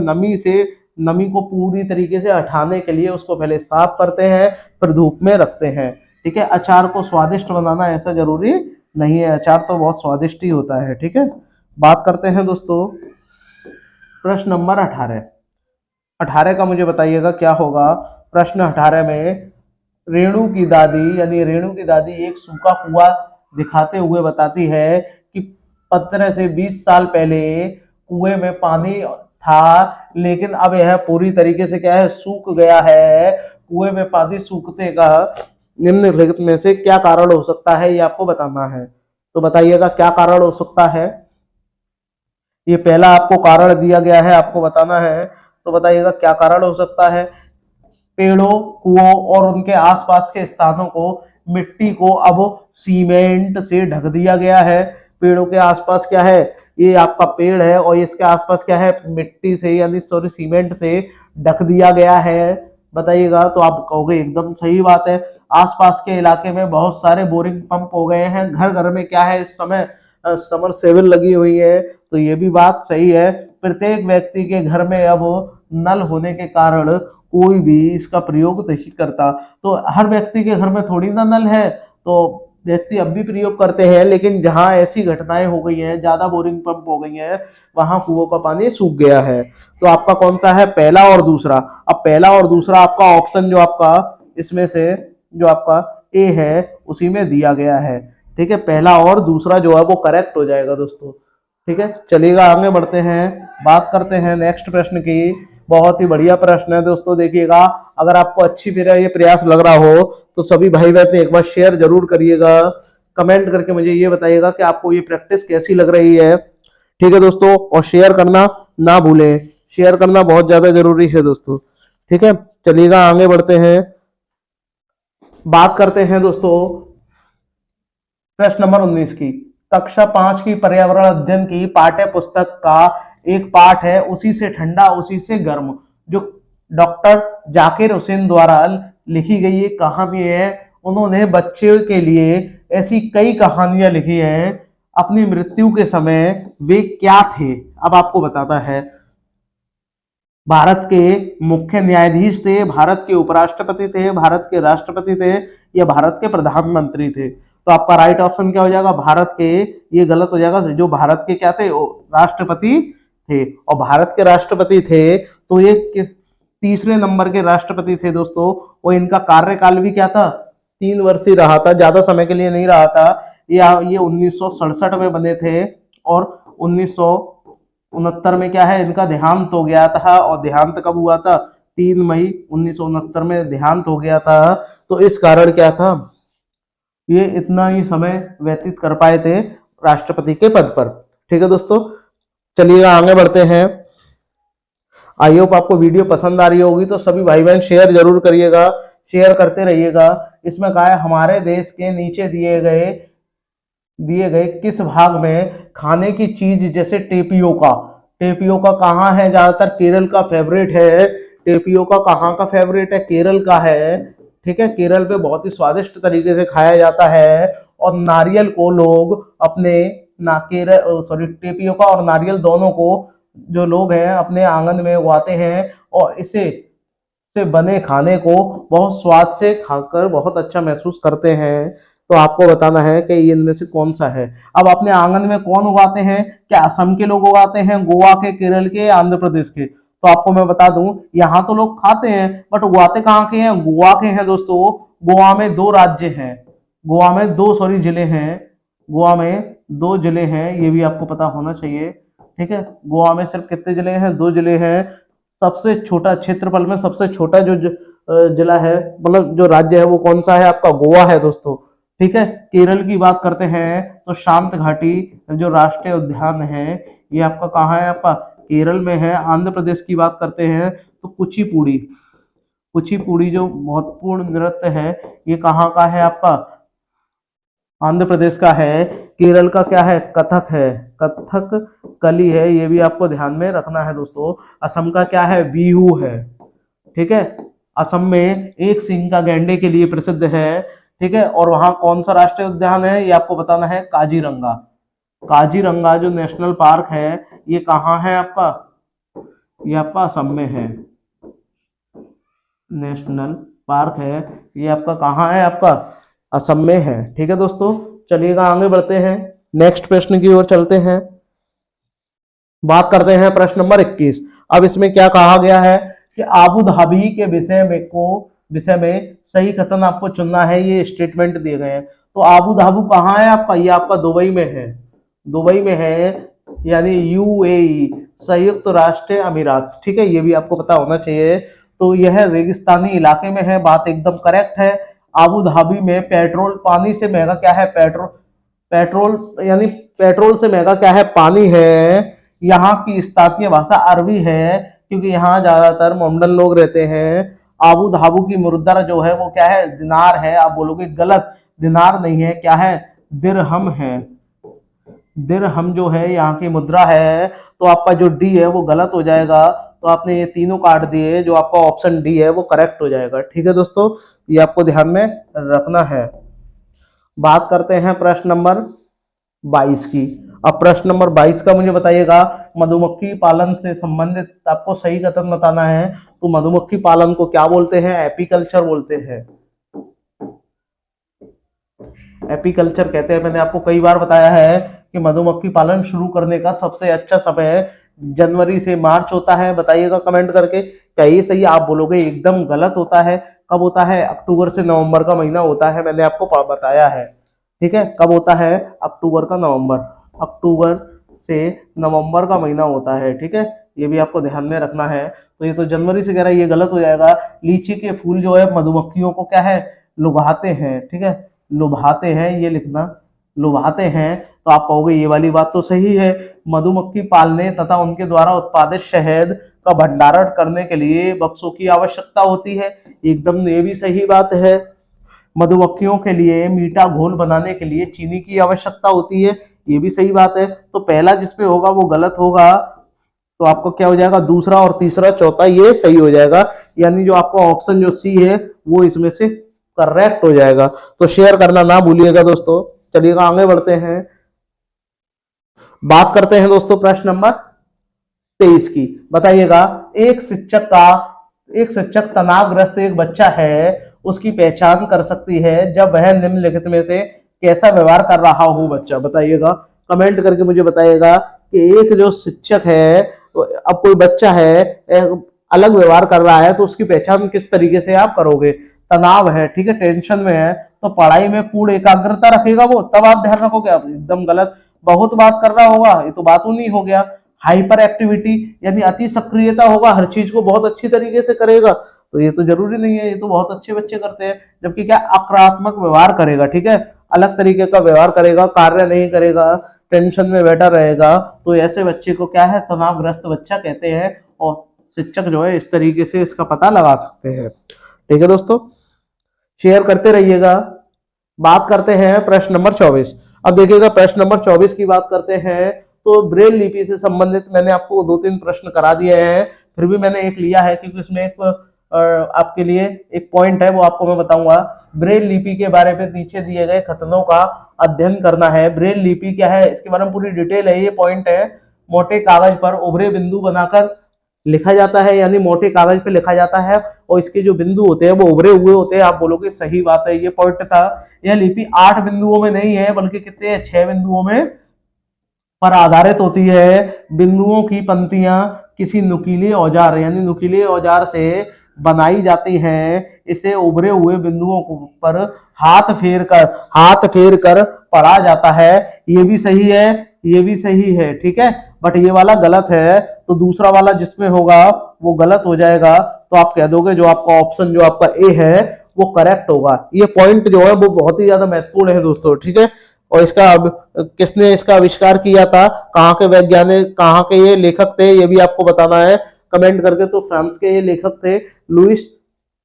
नमी को पूरी तरीके से हटाने के लिए उसको पहले साफ करते हैं, फिर धूप में रखते हैं। ठीक है, अचार को स्वादिष्ट बनाना ऐसा जरूरी नहीं है, अचार तो बहुत स्वादिष्ट ही होता है। ठीक है, बात करते हैं दोस्तों प्रश्न नंबर 18। 18 का मुझे बताइएगा क्या होगा। प्रश्न 18 में रेणु की दादी यानी रेणु की दादी एक सूखा कुआं दिखाते हुए बताती है कि 15 से 20 साल पहले कुएं में पानी था, लेकिन अब यह पूरी तरीके से क्या है, सूख गया है। कुएं में पानी सूखने का निम्नलिखित में से क्या कारण हो सकता है, ये आपको बताना है। तो बताइएगा क्या कारण हो सकता है। ये पहला आपको कारण दिया गया है, आपको बताना है। तो बताइएगा क्या कारण हो सकता है। पेड़ों, कुओं और उनके आसपास के स्थानों को, मिट्टी को अब सीमेंट से ढक दिया गया है। पेड़ों के आसपास क्या है, ये आपका पेड़ है और इसके आसपास क्या है, मिट्टी से यानी सॉरी सीमेंट से ढक दिया गया है। बताइएगा। तो आप कहोगे एकदम सही बात है। आसपास के इलाके में बहुत सारे बोरिंग पंप हो गए हैं, घर घर में क्या है इस समय समरसेबल लगी हुई है। तो ये भी बात सही है। प्रत्येक व्यक्ति के घर में अब नल होने के कारण कोई भी इसका प्रयोग नहीं करता। तो हर व्यक्ति के घर में थोड़ी ना नल है, तो व्यक्ति अब भी प्रयोग करते हैं, लेकिन जहां ऐसी घटनाएं हो गई हैं, ज्यादा बोरिंग पंप हो गई हैं, वहां कुओं का पानी सूख गया है। तो आपका कौन सा है, पहला और दूसरा। अब पहला और दूसरा आपका ऑप्शन जो आपका इसमें से जो आपका ए है उसी में दिया गया है। ठीक है, पहला और दूसरा जो है वो करेक्ट हो जाएगा दोस्तों। ठीक है, चलिएगा आगे बढ़ते हैं, बात करते हैं नेक्स्ट प्रश्न की। बहुत ही बढ़िया प्रश्न है दोस्तों। देखिएगा, अगर आपको अच्छी तरह ये प्रयास लग रहा हो तो सभी भाई बहन एक बार शेयर जरूर करिएगा, कमेंट करके मुझे ये बताइएगा कि आपको ये प्रैक्टिस कैसी लग रही है। ठीक है दोस्तों, और शेयर करना ना भूलें, शेयर करना बहुत ज्यादा जरूरी है दोस्तों। ठीक है, चलिएगा आगे बढ़ते हैं, बात करते हैं दोस्तों प्रश्न नंबर 19 की। कक्षा 5 की पर्यावरण अध्ययन की पाठ्य पुस्तक का एक पाठ है उसी से ठंडा उसी से गर्म, जो डॉक्टर जाकिर हुसैन द्वारा लिखी गई एक कहानी है। उन्होंने बच्चे के लिए ऐसी कई कहानियां लिखी हैं। अपनी मृत्यु के समय वे क्या थे, अब आपको बताता है। भारत के मुख्य न्यायाधीश थे, भारत के उपराष्ट्रपति थे, भारत के राष्ट्रपति थे, या भारत के प्रधानमंत्री थे। तो आपका राइट ऑप्शन क्या हो जाएगा, भारत के। ये गलत हो जाएगा, जो भारत के क्या थे, राष्ट्रपति थे। और भारत के राष्ट्रपति थे तो ये तीसरे नंबर के राष्ट्रपति थे दोस्तों। और इनका कार्यकाल भी क्या था, 3 वर्ष ही रहा था, ज्यादा समय के लिए नहीं रहा था। ये 1967 में बने थे और 1969 में क्या है, इनका देहांत हो गया था। और देहांत कब हुआ था, 3 मई 1969 में देहांत हो गया था। तो इस कारण क्या था, ये इतना ही समय व्यतीत कर पाए थे राष्ट्रपति के पद पर। ठीक है दोस्तों, चलिए आगे बढ़ते हैं। आई होप आपको वीडियो पसंद आ रही होगी, तो सभी भाई बहन शेयर जरूर करिएगा, शेयर करते रहिएगा। इसमें कहा है हमारे देश के नीचे दिए गए किस भाग में खाने की चीज जैसे टेपियोका कहाँ है, ज्यादातर केरल का फेवरेट है। टेपियोका कहाँ का फेवरेट है, केरल का है। ठीक है, केरल पे बहुत ही स्वादिष्ट तरीके से खाया जाता है। और नारियल को लोग अपने टेपियोका और नारियल दोनों को जो लोग हैं अपने आंगन में उगाते हैं, और इसे से बने खाने को बहुत स्वाद से खाकर बहुत अच्छा महसूस करते हैं। तो आपको बताना है कि ये इनमें से कौन सा है। अब अपने आंगन में कौन उगाते हैं, क्या असम के लोग उगाते हैं, गोवा के, केरल के, आंध्र प्रदेश के। तो आपको मैं बता दूं, यहाँ तो लोग खाते हैं बट उगाते कहाँ के हैं, गोवा के हैं दोस्तों। गोवा में 2 राज्य हैं, गोवा में 2 जिले हैं, गोवा में 2 जिले हैं, ये भी आपको पता होना चाहिए। ठीक है, गोवा में सिर्फ कितने जिले हैं, 2 जिले हैं। सबसे छोटा क्षेत्रफल में सबसे छोटा जो जिला है, मतलब जो राज्य है, वो कौन सा है, आपका गोवा है दोस्तों। ठीक है, केरल की बात करते हैं तो शांत घाटी जो राष्ट्रीय उद्यान है ये आपका कहाँ है, आपका केरल में है। आंध्र प्रदेश की बात करते हैं तो कुचिपुड़ी जो महत्वपूर्ण नृत्य है ये कहाँ का है, आपका आंध्र प्रदेश का है। केरल का क्या है, कथक है, कथक कली है, ये भी आपको ध्यान में रखना है दोस्तों। असम का क्या है, बिहू है। ठीक है, असम में एक सींग का गैंडे के लिए प्रसिद्ध है। ठीक है, और वहां कौन सा राष्ट्रीय उद्यान है ये आपको बताना है, काजीरंगा। काजीरंगा जो नेशनल पार्क है ये कहाँ है आपका, ये आपका असम में है। नेशनल पार्क है ये आपका कहाँ है, आपका असम में है। ठीक है दोस्तों, चलिएगा आगे बढ़ते हैं, नेक्स्ट प्रश्न की ओर चलते हैं, बात करते हैं प्रश्न नंबर 21। अब इसमें क्या कहा गया है, कि आबू धाबी के विषय में सही कथन आपको चुनना है, ये स्टेटमेंट दिए गए हैं। तो आबू धाबी कहाँ है आपका, ये आपका दुबई में है, दुबई में है, यानी यूएई, संयुक्त राष्ट्र अमीरात, ठीक है, ये भी आपको पता होना चाहिए। तो यह रेगिस्तानी इलाके में है, बात एकदम करेक्ट है। आबू धाबी में पेट्रोल पानी से महंगा क्या है, पेट्रोल, पेट्रोल यानी पेट्रोल से महंगा क्या है, पानी है। यहाँ की स्थानीय भाषा अरबी है, क्योंकि यहाँ ज्यादातर मोमडन लोग रहते हैं। आबू धाबी की मुद्रा जो है वो क्या है, दिनार है। आप बोलोगे गलत, दिनार नहीं है, क्या है, दिरहम है। दिरहम जो है यहाँ की मुद्रा है। तो आपका जो डी है वो गलत हो जाएगा। तो आपने ये तीनों काट दिए, जो आपका ऑप्शन डी है वो करेक्ट हो जाएगा। ठीक है दोस्तों, ये आपको ध्यान में रखना है। बात करते हैं प्रश्न नंबर 22 की। अब प्रश्न नंबर 22 का मुझे बताइएगा, मधुमक्खी पालन से संबंधित आपको सही कथन बताना है। तो मधुमक्खी पालन को क्या बोलते हैं, एपीकल्चर बोलते हैं, एपीकल्चर कहते हैं। मैंने आपको कई बार बताया है कि मधुमक्खी पालन शुरू करने का सबसे अच्छा समय जनवरी से मार्च होता है। बताइएगा कमेंट करके, क्या ये सही? आप बोलोगे एकदम गलत होता है। कब होता है? अक्टूबर से नवंबर का महीना होता है, मैंने आपको बताया है। ठीक है, कब होता है? अक्टूबर का नवंबर, अक्टूबर से नवंबर का महीना होता है। ठीक है, ये भी आपको ध्यान में रखना है। तो ये तो जनवरी से कह रहा है, ये गलत हो जाएगा। लीची के फूल जो है मधुमक्खियों को क्या है, लुभाते हैं। ठीक है, लुभाते हैं, ये लिखना, लुभाते हैं। तो आप कहोगे ये वाली बात तो सही है, मधुमक्खी पालने तथा उनके द्वारा उत्पादित शहद का भंडारण करने के लिए बक्सों की आवश्यकता होती है। एकदम ये भी सही बात है। मधुमक्खियों के लिए मीठा घोल बनाने के लिए चीनी की आवश्यकता होती है, ये भी सही बात है। तो पहला जिसपे होगा वो गलत होगा। तो आपको क्या हो जाएगा, दूसरा और तीसरा चौथा ये सही हो जाएगा। यानी जो आपका ऑप्शन जो सी है वो इसमें से करेक्ट हो जाएगा। तो शेयर करना ना भूलिएगा दोस्तों। चलिएगा आगे बढ़ते हैं, बात करते हैं दोस्तों प्रश्न नंबर 23 की। बताइएगा, एक शिक्षक तनावग्रस्त एक बच्चा है, उसकी पहचान कर सकती है जब वह निम्नलिखित में से कैसा व्यवहार कर रहा हो बच्चा। बताइएगा, कमेंट करके मुझे बताइएगा कि एक जो शिक्षक है, तो अब कोई बच्चा है अलग व्यवहार कर रहा है, तो उसकी पहचान किस तरीके से आप करोगे। तनाव है, ठीक है, टेंशन में है, तो पढ़ाई में पूर्ण एकाग्रता रखेगा वो, तब आप ध्यान रखोगे। आप एकदम गलत, बहुत बात कर रहा होगा, ये तो बात नहीं हो गया। हाइपर एक्टिविटी यानी अति सक्रियता होगा, हर चीज को बहुत अच्छी तरीके से करेगा, तो ये तो जरूरी नहीं है, ये तो बहुत अच्छे बच्चे करते हैं। जबकि क्या, आक्रामक व्यवहार करेगा, ठीक है, अलग तरीके का व्यवहार करेगा, कार्य नहीं करेगा, टेंशन में बैठा रहेगा, तो ऐसे बच्चे को क्या है, तनावग्रस्त बच्चा कहते हैं। और शिक्षक जो है इस तरीके से इसका पता लगा सकते हैं। ठीक है दोस्तों, शेयर करते रहिएगा। बात करते हैं प्रश्न नंबर 24। अब देखिएगा, प्रश्न नंबर 24 की बात करते हैं। तो ब्रेल लिपि से संबंधित मैंने आपको 2-3 प्रश्न करा दिए हैं, फिर भी मैंने एक लिया है क्योंकि इसमें एक आपके लिए एक पॉइंट है, वो आपको मैं बताऊंगा। ब्रेल लिपि के बारे में नीचे दिए गए कथनों का अध्ययन करना है। ब्रेल लिपि क्या है, इसके बारे में पूरी डिटेल है, ये पॉइंट है। मोटे कागज पर उभरे बिंदु बनाकर लिखा जाता है, यानी मोटे कागज पे लिखा जाता है, और इसके जो बिंदु होते हैं वो उभरे हुए होते हैं। आप बोलोगे सही बात है, ये पॉइंट था। यह लिपि 8 बिंदुओं में नहीं है, बल्कि कितने, 6 बिंदुओं में पर आधारित होती है। बिंदुओं की पंक्तियां किसी नुकीले औजार यानी नुकीले औजार से बनाई जाती हैं। इसे उभरे हुए बिंदुओं पर हाथ फेर कर पढ़ा जाता है। ये भी सही है, ये भी सही है, ठीक है, बट ये वाला गलत है। तो दूसरा वाला जिसमें होगा वो गलत हो जाएगा। तो आप कह दोगे जो आपका ऑप्शन जो आपका ए है वो करेक्ट होगा। ये पॉइंट जो है वो बहुत ही ज्यादा महत्वपूर्ण है दोस्तों, ठीक है। और इसका किसने इसका आविष्कार किया था, कहाँ के वैज्ञानिक, कहाँ के ये लेखक थे, ये भी आपको बताना है कमेंट करके। तो फ्रांस के ये लेखक थे,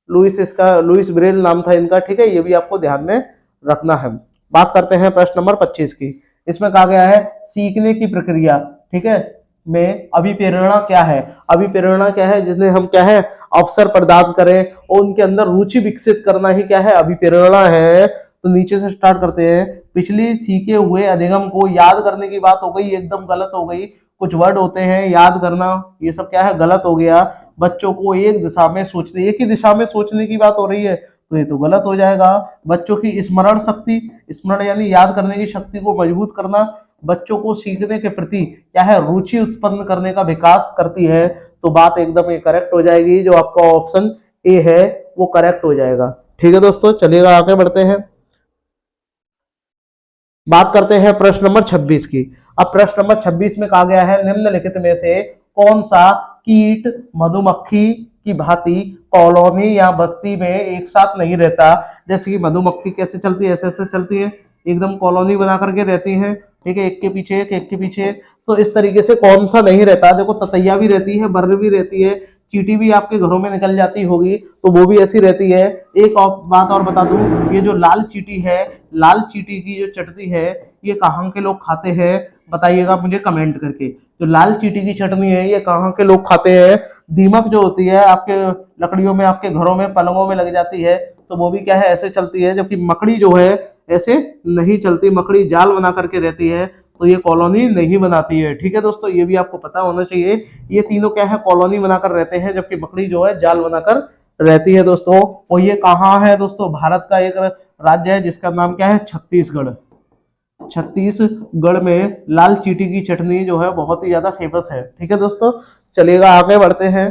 लुइस ब्रेल नाम था इनका, ठीक है, ये भी आपको ध्यान में रखना है। बात करते हैं प्रश्न नंबर 25 की। इसमें कहा गया है, सीखने की प्रक्रिया, ठीक है, में अभिप्रेरणा क्या है। अभिप्रेरणा क्या है, जिसने हम क्या है, अवसर प्रदान करें और उनके अंदर रुचि विकसित करना ही क्या है, अभिप्रेरणा है। तो नीचे से स्टार्ट करते हैं। पिछली सीखे हुए अधिगम को याद करने की बात हो गई, एकदम गलत हो गई। कुछ वर्ड होते हैं याद करना, ये सब क्या है, गलत हो गया। बच्चों को एक ही दिशा में सोचने की बात हो रही है, तो ये तो गलत हो जाएगा। बच्चों की स्मरण शक्ति, स्मरण यानी याद करने की शक्ति को मजबूत करना, बच्चों को सीखने के प्रति क्या है, रुचि उत्पन्न करने का विकास करती है, तो बात एकदम ये करेक्ट हो जाएगी, जो आपका ऑप्शन ए है वो करेक्ट हो जाएगा। ठीक है दोस्तों, चलिएगा आगे बढ़ते हैं। बात करते हैं प्रश्न नंबर 26 की। अब प्रश्न नंबर 26 में कहा गया है, निम्नलिखित में से कौन सा कीट मधुमक्खी की भांति कॉलोनी या बस्ती में एक साथ नहीं रहता। जैसे कि मधुमक्खी कैसे चलती है, ऐसे ऐसे चलती है, एकदम कॉलोनी बना करके रहती है, ठीक है, एक के पीछे एक, एक के पीछे एक। तो इस तरीके से कौन सा नहीं रहता, देखो ततैया भी रहती है, बर्र भी रहती है, चींटी भी आपके घरों में निकल जाती होगी, तो वो भी ऐसी रहती है। एक और बात और बता दूं, ये जो लाल चींटी है, लाल चींटी की जो चटनी है, ये कहाँ के लोग खाते हैं बताइएगा मुझे कमेंट करके। जो लाल चींटी की चटनी है, ये कहाँ के लोग खाते हैं। दीमक जो होती है आपके लकड़ियों में, आपके घरों में, पलंगों में लग जाती है, तो वो भी क्या है, ऐसे चलती है। जबकि मकड़ी जो है ऐसे नहीं चलती, मकड़ी जाल बना करके रहती है, तो ये कॉलोनी नहीं बनाती है। ठीक है दोस्तों, ये भी आपको पता होना चाहिए। ये तीनों क्या है, कॉलोनी बनाकर रहते हैं, जबकि मकड़ी जो है जाल बनाकर रहती है दोस्तों। और ये कहाँ है दोस्तों, भारत का एक राज्य है जिसका नाम क्या है, छत्तीसगढ़। छत्तीसगढ़ में लाल चींटी की चटनी जो है बहुत ही ज्यादा फेमस है। ठीक है दोस्तों, चलिएगा आगे बढ़ते हैं।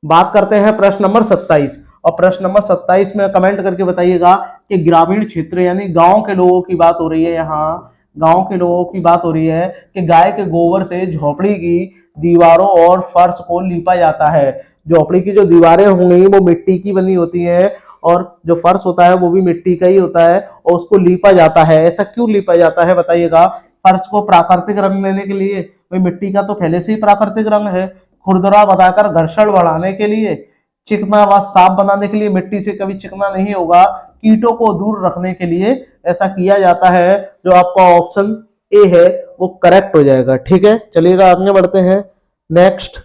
बात करते हैं प्रश्न नंबर 27। और प्रश्न नंबर 27 में कमेंट करके बताइएगा कि ग्रामीण क्षेत्र यानी गांव के लोगों की बात हो रही है। यहाँ गांव के लोगों की बात हो रही है कि गाय के गोबर से झोपड़ी की दीवारों और फर्श को लीपा जाता है। झोपड़ी की जो दीवारें होंगी वो मिट्टी की बनी होती है, और जो फर्श होता है वो भी मिट्टी का ही होता है, और उसको लीपा जाता है। ऐसा क्यों लीपा जाता है बताइएगा। फर्श को प्राकृतिक रंग देने के लिए, भाई मिट्टी का तो पहले से ही प्राकृतिक रंग है। खुरदरा बताकर घर्षण बढ़ाने के लिए, चिकना व साफ बनाने के लिए, मिट्टी से कभी चिकना नहीं होगा, कीटों को दूर रखने के लिए ऐसा किया जाता है। जो आपका ऑप्शन ए है वो करेक्ट हो जाएगा। ठीक है, चलिएगा आगे बढ़ते हैं। नेक्स्ट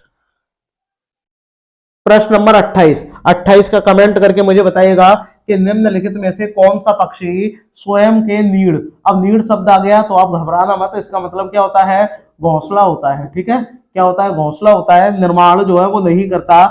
प्रश्न नंबर 28 का कमेंट करके मुझे बताइएगा कि निम्नलिखित में से कौन सा पक्षी स्वयं के नीड़, अब नीड़ शब्द आ गया तो आप घबराना मत, इसका मतलब क्या होता है, घोंसला होता है। ठीक है, क्या होता है, घोंसला होता है। निर्माण जो है वो नहीं करता,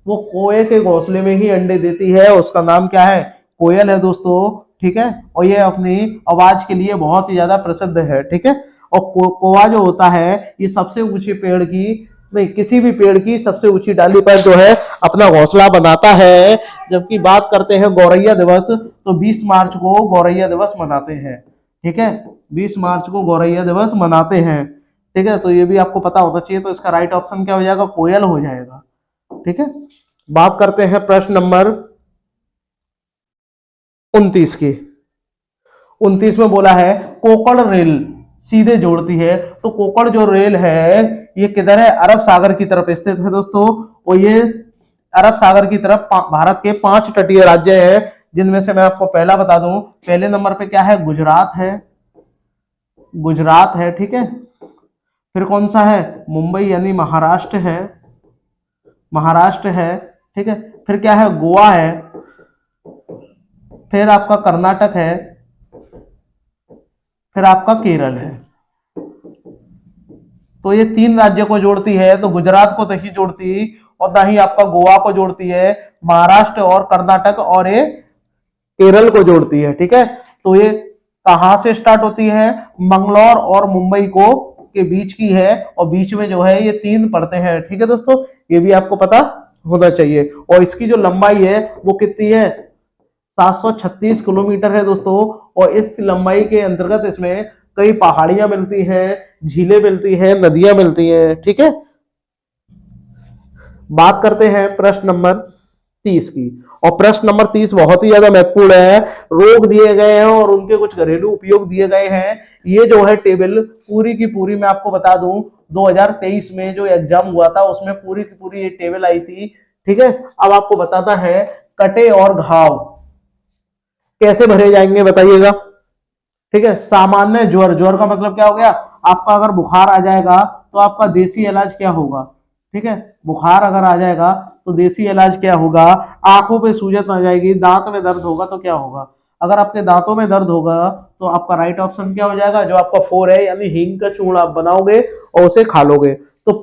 वो कोए के घोंसले में ही अंडे देती है। उसका नाम क्या है, कोयल है दोस्तों। ठीक है, और ये अपनी आवाज के लिए बहुत ही ज्यादा प्रसिद्ध है। ठीक है, और कोआ जो होता है ये सबसे ऊंचे पेड़ की, नहीं किसी भी पेड़ की सबसे ऊंची डाली पर जो है अपना घोंसला बनाता है। जबकि बात करते हैं गौरैया दिवस, तो 20 मार्च को गौरैया दिवस मनाते हैं। ठीक है, 20 मार्च को गौरैया दिवस मनाते हैं। ठीक है, तो ये भी आपको पता होना चाहिए। तो इसका राइट ऑप्शन क्या हो जाएगा, कोयल हो जाएगा। ठीक है, बात करते हैं प्रश्न नंबर 29 की। 29 में बोला है कोकण रेल सीधे जोड़ती है। तो कोकण जो रेल है ये किधर है, अरब सागर की तरफ स्थित है दोस्तों। और ये अरब सागर की तरफ भारत के 5 तटीय राज्य हैं, जिनमें से मैं आपको पहला बता दूं, पहले नंबर पे क्या है, गुजरात है, गुजरात है। ठीक है, फिर कौन सा है, मुंबई यानी महाराष्ट्र है, महाराष्ट्र है। ठीक है, फिर क्या है, गोवा है, फिर आपका कर्नाटक है, फिर आपका केरल है। तो ये 3 राज्यों को जोड़ती है। तो गुजरात को नहीं जोड़ती, और ना ही आपका गोवा को जोड़ती है, महाराष्ट्र और कर्नाटक और ये केरल को जोड़ती है। ठीक है, तो ये कहां से स्टार्ट होती है, मंगलौर और मुंबई को के बीच की है, और बीच में जो है ये 3 पड़ते हैं। ठीक है दोस्तों, ये भी आपको पता होना चाहिए। और इसकी जो लंबाई है वो कितनी है, 736 किलोमीटर है दोस्तों। और इस लंबाई के अंतर्गत इसमें कई पहाड़ियां मिलती हैं, झीलें मिलती हैं, नदियां मिलती हैं। ठीक है, बात करते हैं प्रश्न नंबर 30 की। और प्रश्न नंबर 30 बहुत ही ज्यादा महत्वपूर्ण है। रोग दिए गए हैं और उनके कुछ घरेलू उपयोग दिए गए हैं। ये जो है टेबल पूरी की पूरी मैं आपको बता दूं, 2023 में जो एग्जाम हुआ था उसमें पूरी की पूरी ये टेबल आई थी। ठीक है, अब आपको बताता है कटे और घाव कैसे भरे जाएंगे बताइएगा। ठीक है, सामान्य ज्वर, ज्वर का मतलब क्या हो गया, आपका अगर बुखार आ जाएगा तो आपका देसी इलाज क्या होगा। ठीक है, बुखार अगर आ जाएगा तो देसी इलाज क्या होगा, आंखों पे सूजन आ जाएगी, दांत में दर्द होगा तो क्या होगा। अगर आपके दांतों में दर्द होगा तो आपका राइट ऑप्शन क्या हो जाएगा, जो आपका 4 है, यानी हींग का चूर्ण आप बनाओगे और उसे खा लोगे। तो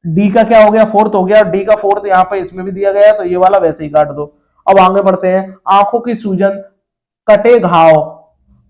डी का क्या हो गया, 4th हो गया। डी का 4th यहाँ पे इसमें भी दिया गया है, तो ये वाला वैसे ही काट दो। अब आगे बढ़ते हैं, आंखों की सूजन, कटे घाव,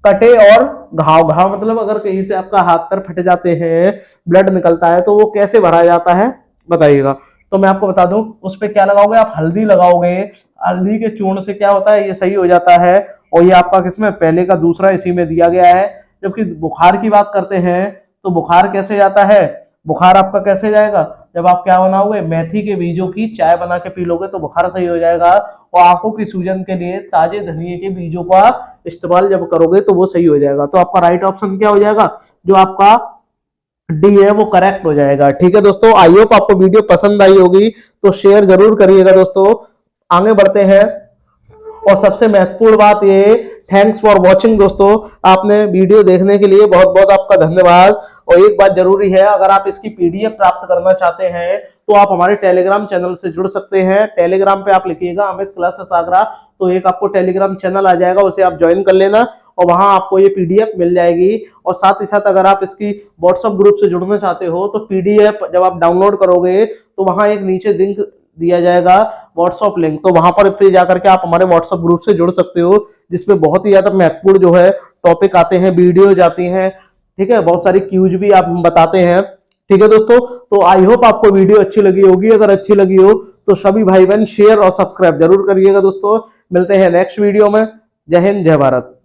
कटे और घाव, घाव मतलब अगर कहीं से आपका हाथ पैर फट जाते हैं, ब्लड निकलता है, तो वो कैसे भरा जाता है बताइएगा। तो मैं आपको बता दूं, उस पे क्या लगाओगे आप, हल्दी लगाओगे। हल्दी के चूर्ण से क्या होता है, ये सही हो जाता है। और ये आपका किसमें, पहले का दूसरा इसी में दिया गया है। जबकि बुखार की बात करते हैं, तो बुखार कैसे जाता है, बुखार आपका कैसे जाएगा, जब आप क्या बनाओगे, मेथी के बीजों की चाय बना के पी लोगे तो बुखार सही हो जाएगा। और आंखों की सूजन के लिए ताजे धनिए के बीजों का इस्तेमाल जब करोगे तो वो सही हो जाएगा। तो आपका राइट ऑप्शन क्या हो जाएगा, जो आपका डी है वो करेक्ट हो जाएगा। ठीक है दोस्तों, आई होप आपको वीडियो पसंद आई होगी, तो शेयर जरूर करिएगा दोस्तों। आगे बढ़ते हैं, और सबसे महत्वपूर्ण बात ये, थैंक्स फॉर वॉचिंग दोस्तों, आपने वीडियो देखने के लिए बहुत बहुत आपका धन्यवाद। और एक बात जरूरी है, अगर आप इसकी पीडीएफ प्राप्त करना चाहते हैं तो आप हमारे टेलीग्राम चैनल से जुड़ सकते हैं। टेलीग्राम पे आप लिखिएगा अमित क्लासेस आगरा, तो एक आपको टेलीग्राम चैनल आ जाएगा, उसे आप ज्वाइन कर लेना और वहां आपको ये पीडीएफ मिल जाएगी। और साथ ही साथ अगर आप इसकी व्हाट्सएप ग्रुप से जुड़ना चाहते हो तो पीडीएफ जब आप डाउनलोड करोगे तो वहां एक नीचे लिंक दिया जाएगा, व्हाट्सएप लिंक, तो वहां पर फिर जाकर के आप हमारे व्हाट्सएप ग्रुप से जुड़ सकते हो, जिसमें बहुत ही ज्यादा महत्वपूर्ण जो है टॉपिक आते हैं, वीडियो जाती हैं, ठीक है, बहुत सारी क्यूज भी आप बताते हैं। ठीक है दोस्तों, तो आई होप आपको वीडियो अच्छी लगी होगी। अगर अच्छी लगी हो तो सभी भाई बहन शेयर और सब्सक्राइब जरूर करिएगा दोस्तों। मिलते हैं नेक्स्ट वीडियो में। जय हिंद, जय भारत।